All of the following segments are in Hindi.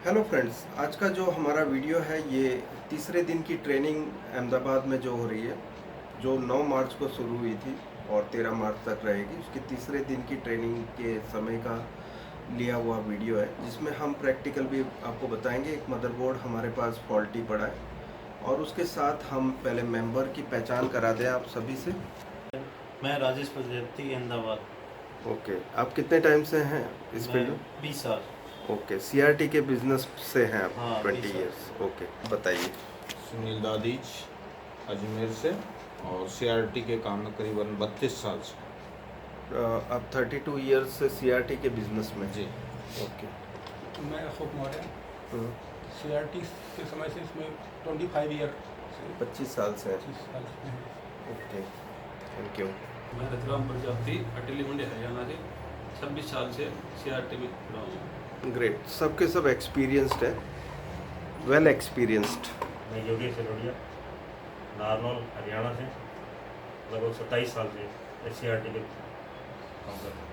हेलो फ्रेंड्स, आज का जो हमारा वीडियो है ये तीसरे दिन की ट्रेनिंग अहमदाबाद में जो हो रही है, जो 9 मार्च को शुरू हुई थी और 13 मार्च तक रहेगी। उसकी तीसरे दिन की ट्रेनिंग के समय का लिया हुआ वीडियो है, जिसमें हम प्रैक्टिकल भी आपको बताएंगे। एक मदरबोर्ड हमारे पास फॉल्टी पड़ा है और उसके साथ हम पहले मेंबर की पहचान करा दें आप सभी से। मैं राजेश प्रजापति अहमदाबाद। ओके, आप कितने टाइम से हैं इस मैं फील्ड में? 20 साल। ओके, सीआरटी के बिजनेस से हैं आप? हाँ, 20 20 साल। ईयर्स। ओके, बताइए। सुनील दादीज अजमेर से, और सीआरटी के काम में करीबन 32 साल से। आप 32 ईयर्स से सीआरटी के बिजनेस में? जी। ओके। मैं अशोक मौर्य हम्म, सीआरटी के समय से इसमें 25 ईयर से 25 साल से हैं। 25 साल से हैं। Okay, thank you. मैं रतराम प्रजापति अटेली मंडी हरियाणा से 26 साल से सीआरटी में जुड़ा हूँ। ग्रेट, सबके सब एक्सपीरियंस्ड है, वेल एक्सपीरियंस्ड। मैं योगेश सिरोडिया, नारनौल हरियाणा से लगभग 27 साल से SCRT के काम करता हूँ।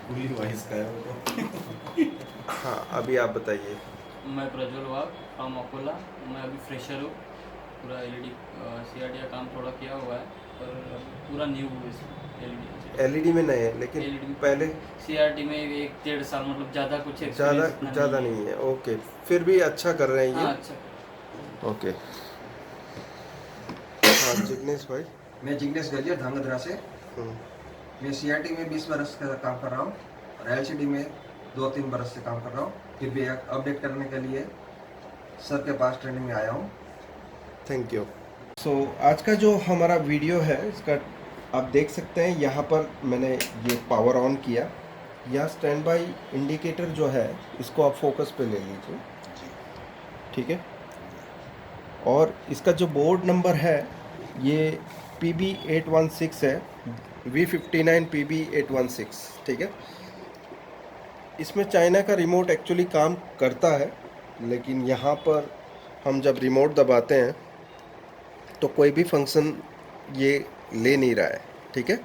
पूरी वॉइस का है वो। हाँ, अभी आप बताइए। मैं प्रज्वल वाघ फ्रॉम अकोला। मैं अभी फ्रेशर हूँ। पूरा एलईडी सीआरटी का काम थोड़ा किया हुआ है, पर पूरा न्यू है इसमें। एलईडी में नए हैं, लेकिन LED में पहले सीआरटी में 1-1.5 साल, मतलब ज़्यादा कुछ ज़्यादा एक्सपीरियंस इतना ज़्यादा नहीं है। ओके, फिर भी अच्छा कर रहे हैं हाँ, ये। अच्छा। ओके, हाँ जिग्नेश भाई। मैं जिग्नेश गलियर धांगध्रा से। हम्म, मैं सीआरटी में 20 बरस का काम कर रहा हूँ और एलसीडी में 2-3 बरस से काम कर रहा हूँ। फिर भी अपडेट करने के लिए सर के पास ट्रेनिंग में आया हूँ। Thank you. सो आज का जो हमारा वीडियो है, इसका आप देख सकते हैं यहाँ पर मैंने ये पावर ऑन किया। या स्टैंड बाई इंडिकेटर जो है, इसको आप फोकस पे ले लीजिए, ठीक है। और इसका जो बोर्ड नंबर है ये PB816 है, V59 PB816, ठीक है। इसमें चाइना का रिमोट एक्चुअली काम करता है, लेकिन यहाँ पर हम जब रिमोट दबाते हैं तो कोई भी फंक्शन ये ले नहीं रहा है, ठीक है।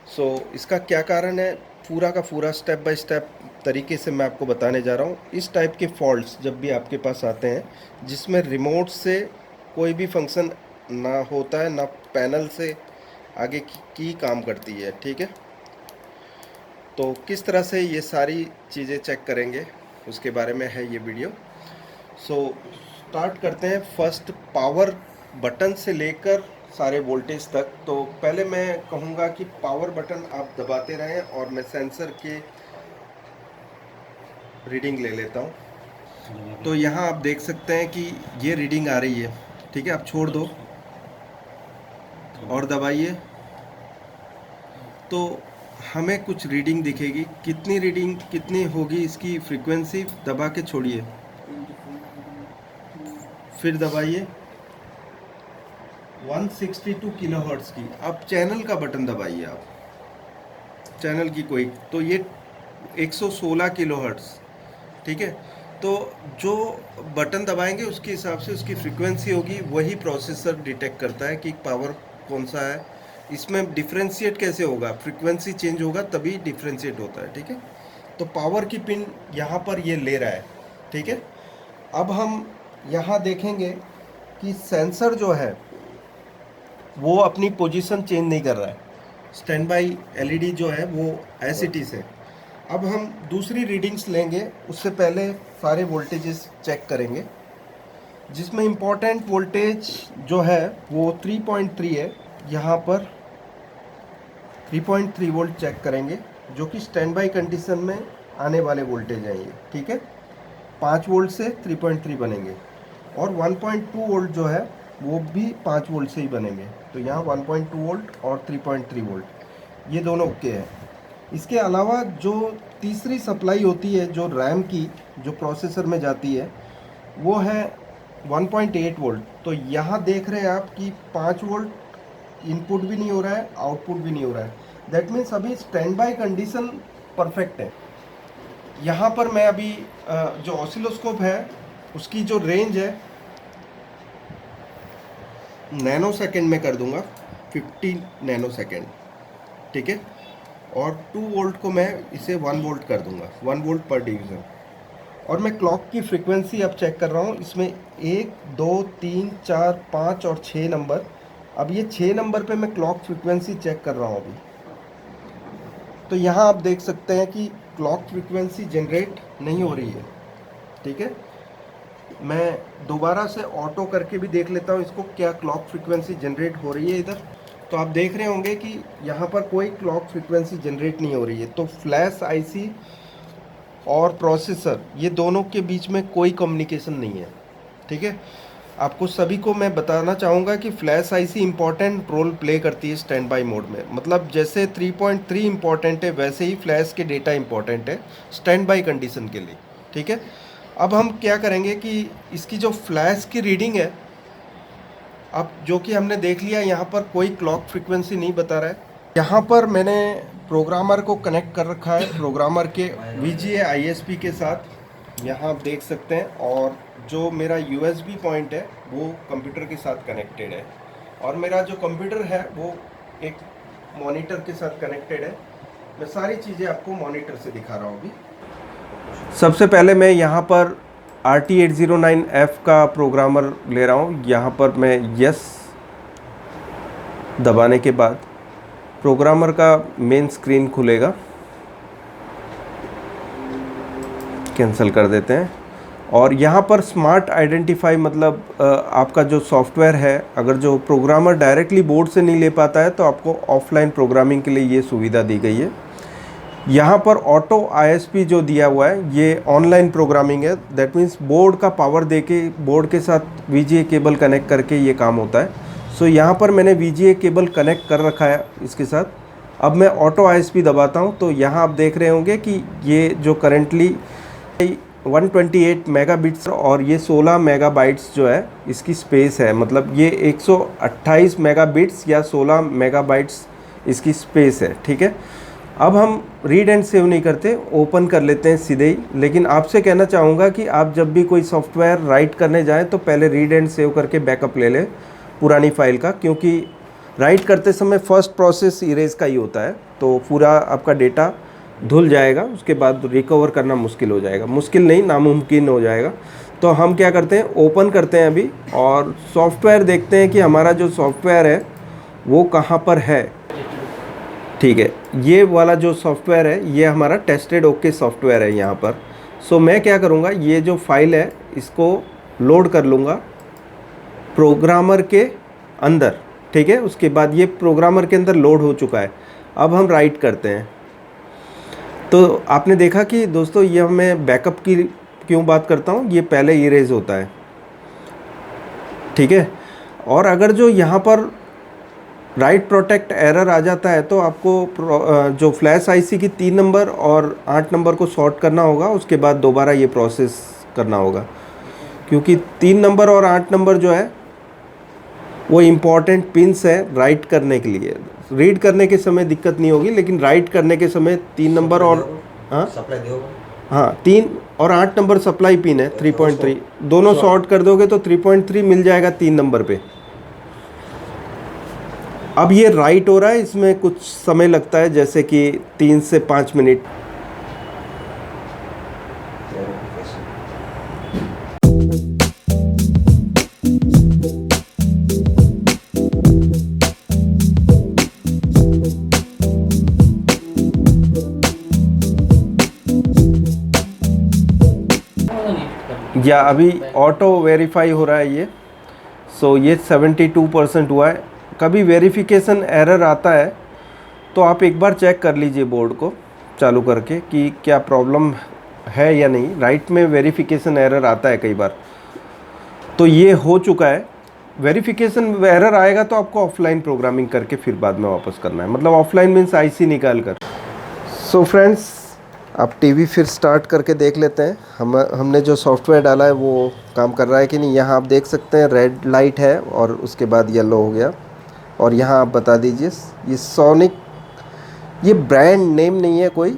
सो इसका क्या कारण है, पूरा का पूरा स्टेप बाय स्टेप तरीके से मैं आपको बताने जा रहा हूँ। इस टाइप के फॉल्ट्स जब भी आपके पास आते हैं जिसमें रिमोट से कोई भी फंक्शन ना होता है, ना पैनल से आगे की काम करती है, ठीक है। तो किस तरह से ये सारी चीज़ें चेक करेंगे उसके बारे में है ये वीडियो। सो स्टार्ट करते हैं फर्स्ट पावर बटन से लेकर सारे वोल्टेज तक। तो पहले मैं कहूँगा कि पावर बटन आप दबाते रहें और मैं सेंसर के रीडिंग ले लेता हूँ। तो यहाँ आप देख सकते हैं कि ये रीडिंग आ रही है, ठीक है। आप छोड़ दो और दबाइए तो हमें कुछ रीडिंग दिखेगी। कितनी रीडिंग कितनी होगी, इसकी फ्रीक्वेंसी दबा के छोड़िए, फिर दबाइए 162 किलोहर्ट्ज़ की। अब चैनल का बटन दबाइए, आप चैनल की कोई, तो ये 116 किलोहर्ट्ज़, ठीक है। तो जो बटन दबाएंगे उसके हिसाब से उसकी फ्रीक्वेंसी होगी, वही प्रोसेसर डिटेक्ट करता है कि पावर कौन सा है। इसमें डिफ्रेंशिएट कैसे होगा, फ्रीक्वेंसी चेंज होगा तभी डिफ्रेंशिएट होता है, ठीक है। तो पावर की पिन यहाँ पर ये ले रहा है, ठीक है। अब हम यहाँ देखेंगे कि सेंसर जो है वो अपनी पोजीशन चेंज नहीं कर रहा है। स्टैंड बाई एलईडी जो है वो एज इट इज़ है। अब हम दूसरी रीडिंग्स लेंगे, उससे पहले सारे वोल्टेजेस चेक करेंगे, जिसमें इम्पोर्टेंट वोल्टेज जो है वो 3.3 है। यहाँ पर 3.3 वोल्ट चेक करेंगे, जो कि स्टैंड बाई कंडीशन में आने वाले वोल्टेज हैं ये, ठीक है। 5 वोल्ट से 3.3 बनेंगे और 1.2 वोल्ट जो है वो भी 5 वोल्ट से ही बनेंगे। तो यहाँ 1.2 वोल्ट और 3.3 वोल्ट ये दोनों ओके हैं। इसके अलावा जो तीसरी सप्लाई होती है जो रैम की, जो प्रोसेसर में जाती है, वो है 1.8 वोल्ट। तो यहाँ देख रहे हैं आप कि 5 वोल्ट इनपुट भी नहीं हो रहा है, आउटपुट भी नहीं हो रहा है। दैट मीन्स अभी स्टैंड बाई कंडीशन परफेक्ट है। यहाँ पर मैं अभी जो ऑसिलोस्कोप है उसकी जो रेंज है नैनो सेकेंड में कर दूंगा, 50 नैनो सेकेंड, ठीक है। और 2 वोल्ट को मैं इसे 1 वोल्ट कर दूंगा, 1 वोल्ट पर डिवीज़न, और मैं क्लॉक की फ्रीक्वेंसी अब चेक कर रहा हूँ। इसमें 1, 2, 3, 4, 5 और 6 नंबर। अब ये 6 नंबर पे मैं क्लॉक फ्रीक्वेंसी चेक कर रहा हूँ अभी। तो यहाँ आप देख सकते हैं कि क्लॉक फ्रीक्वेंसी जनरेट नहीं हो रही है। ठीक है, मैं दोबारा से ऑटो करके भी देख लेता हूँ इसको, क्या क्लॉक फ्रीक्वेंसी जनरेट हो रही है इधर। तो आप देख रहे होंगे कि यहाँ पर कोई क्लॉक फ्रीक्वेंसी जनरेट नहीं हो रही है। तो फ्लैश आईसी और प्रोसेसर, ये दोनों के बीच में कोई कम्युनिकेशन नहीं है। ठीक है, आपको सभी को मैं बताना चाहूँगा कि flash IC important role play करती है स्टैंड बाई मोड में। मतलब जैसे 3.3 इम्पॉर्टेंट है, वैसे ही फ्लैश के डेटा इम्पॉर्टेंट है स्टैंड बाई कंडीशन के लिए। ठीक है, अब हम क्या करेंगे कि इसकी जो फ्लैश की रीडिंग है, अब जो कि हमने देख लिया, यहाँ पर कोई क्लॉक फ्रीक्वेंसी नहीं बता रहा है। यहाँ पर मैंने प्रोग्रामर को कनेक्ट कर रखा है, प्रोग्रामर के VGA ISP के साथ, यहाँ आप देख सकते हैं। और जो मेरा USB पॉइंट है वो कंप्यूटर के साथ कनेक्टेड है, और मेरा जो कंप्यूटर है वो एक मॉनिटर के साथ कनेक्टेड है। मैं सारी चीज़ें आपको मॉनिटर से दिखा रहा हूँ अभी। सबसे पहले मैं यहाँ पर RT809F का प्रोग्रामर ले रहा हूँ। यहाँ पर मैं यस दबाने के बाद प्रोग्रामर का मेन स्क्रीन खुलेगा। कैंसिल कर देते हैं। और यहाँ पर स्मार्ट आइडेंटिफाई, मतलब आपका जो सॉफ्टवेयर है, अगर जो प्रोग्रामर डायरेक्टली बोर्ड से नहीं ले पाता है तो आपको ऑफलाइन प्रोग्रामिंग के लिए ये सुविधा दी गई है। यहाँ पर ऑटो ISP जो दिया हुआ है ये ऑनलाइन प्रोग्रामिंग है। दैट मीन्स बोर्ड का पावर देके बोर्ड के साथ VGA केबल कनेक्ट करके ये काम होता है। सो यहाँ पर मैंने VGA केबल कनेक्ट कर रखा है इसके साथ। अब मैं ऑटो ISP दबाता हूँ तो यहाँ आप देख रहे होंगे कि ये जो करेंटली 128 मेगाबिट्स और ये 16 मेगाबाइट्स जो है इसकी स्पेस है। मतलब ये 128 मेगाबिट्स या 16 मेगाबाइट्स इसकी स्पेस है। ठीक है, अब हम रीड एंड सेव नहीं करते, ओपन कर लेते हैं सीधे ही। लेकिन आपसे कहना चाहूँगा कि आप जब भी कोई सॉफ्टवेयर राइट करने जाएं तो पहले रीड एंड सेव करके बैकअप ले लें पुरानी फाइल का, क्योंकि राइट करते समय फर्स्ट प्रोसेस इरेज का ही होता है। तो पूरा आपका डेटा धुल जाएगा, उसके बाद रिकवर करना मुश्किल हो जाएगा, मुश्किल नहीं नामुमकिन हो जाएगा। तो हम क्या करते हैं, ओपन करते हैं अभी और सॉफ्टवेयर देखते हैं कि हमारा जो सॉफ्टवेयर है वो कहाँ पर है। ठीक है, ये वाला जो सॉफ्टवेयर है ये हमारा टेस्टेड ओके सॉफ्टवेयर है यहाँ पर। सो मैं क्या करूँगा, ये जो फाइल है इसको लोड कर लूँगा प्रोग्रामर के अंदर। ठीक है, उसके बाद ये प्रोग्रामर के अंदर लोड हो चुका है। अब हम राइट करते हैं। तो आपने देखा कि दोस्तों ये मैं बैकअप की क्यों बात करता हूँ, ये पहले इरेज होता है। ठीक है, और अगर जो यहाँ पर राइट प्रोटेक्ट एरर आ जाता है तो आपको जो फ्लैश आईसी की 3 नंबर और 8 नंबर को सॉर्ट करना होगा, उसके बाद दोबारा ये प्रोसेस करना होगा, क्योंकि 3 नंबर और 8 नंबर जो है वो इम्पॉर्टेंट पिंस है राइट करने के लिए। रीड करने के समय दिक्कत नहीं होगी, लेकिन राइट करने के समय 3 नंबर और हाँ 3 और 8 नंबर सप्लाई पिन है 3.3, दोनों सॉर्ट कर दोगे तो 3.3 मिल जाएगा 3 नंबर पे। अब ये राइट हो रहा है, इसमें कुछ समय लगता है, जैसे कि 3 से 5 मिनट। या अभी ऑटो वेरीफाई हो रहा है ये। सो ये 72% हुआ है। कभी वेरिफिकेशन एरर आता है तो आप एक बार चेक कर लीजिए बोर्ड को चालू करके कि क्या प्रॉब्लम है या नहीं। राइट में वेरिफिकेशन एरर आता है कई बार, तो ये हो चुका है। वेरिफिकेशन एरर आएगा तो आपको ऑफलाइन प्रोग्रामिंग करके फिर बाद में वापस करना है, मतलब ऑफलाइन मीन्स आईसी निकाल कर। सो फ्रेंड्स, आप टीवी फिर स्टार्ट करके देख लेते हैं हमने जो सॉफ्टवेयर डाला है वो काम कर रहा है कि नहीं। यहाँ आप देख सकते हैं रेड लाइट है और उसके बाद येलो हो गया। और यहाँ आप बता दीजिए, ये सोनिक, ये ब्रांड नेम नहीं है कोई।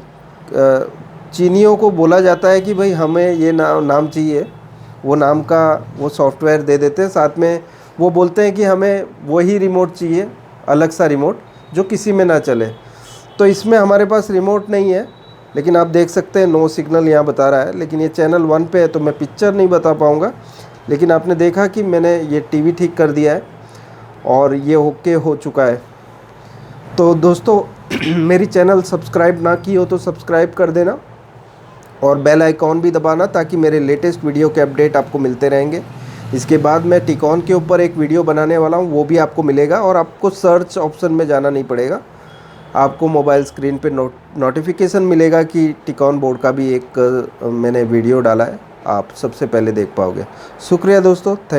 चीनियों को बोला जाता है कि भाई हमें ये नाम चाहिए, वो नाम का वो सॉफ्टवेयर दे देते हैं। साथ में वो बोलते हैं कि हमें वही रिमोट चाहिए, अलग सा रिमोट जो किसी में ना चले। तो इसमें हमारे पास रिमोट नहीं है, लेकिन आप देख सकते हैं नो सिग्नल यहाँ बता रहा है, लेकिन ये चैनल 1 पे है तो मैं पिक्चर नहीं बता पाऊँगा। लेकिन आपने देखा कि मैंने ये टीवी ठीक कर दिया है और ये ओके हो चुका है। तो दोस्तों मेरी चैनल सब्सक्राइब ना की हो तो सब्सक्राइब कर देना और बेल आइकॉन भी दबाना, ताकि मेरे लेटेस्ट वीडियो के अपडेट आपको मिलते रहेंगे। इसके बाद मैं टिकॉन के ऊपर एक वीडियो बनाने वाला हूँ, वो भी आपको मिलेगा और आपको सर्च ऑप्शन में जाना नहीं पड़ेगा। आपको मोबाइल स्क्रीन पे नोटिफिकेशन मिलेगा कि टिकॉन बोर्ड का भी एक मैंने वीडियो डाला है, आप सबसे पहले देख पाओगे। शुक्रिया दोस्तों, थैंक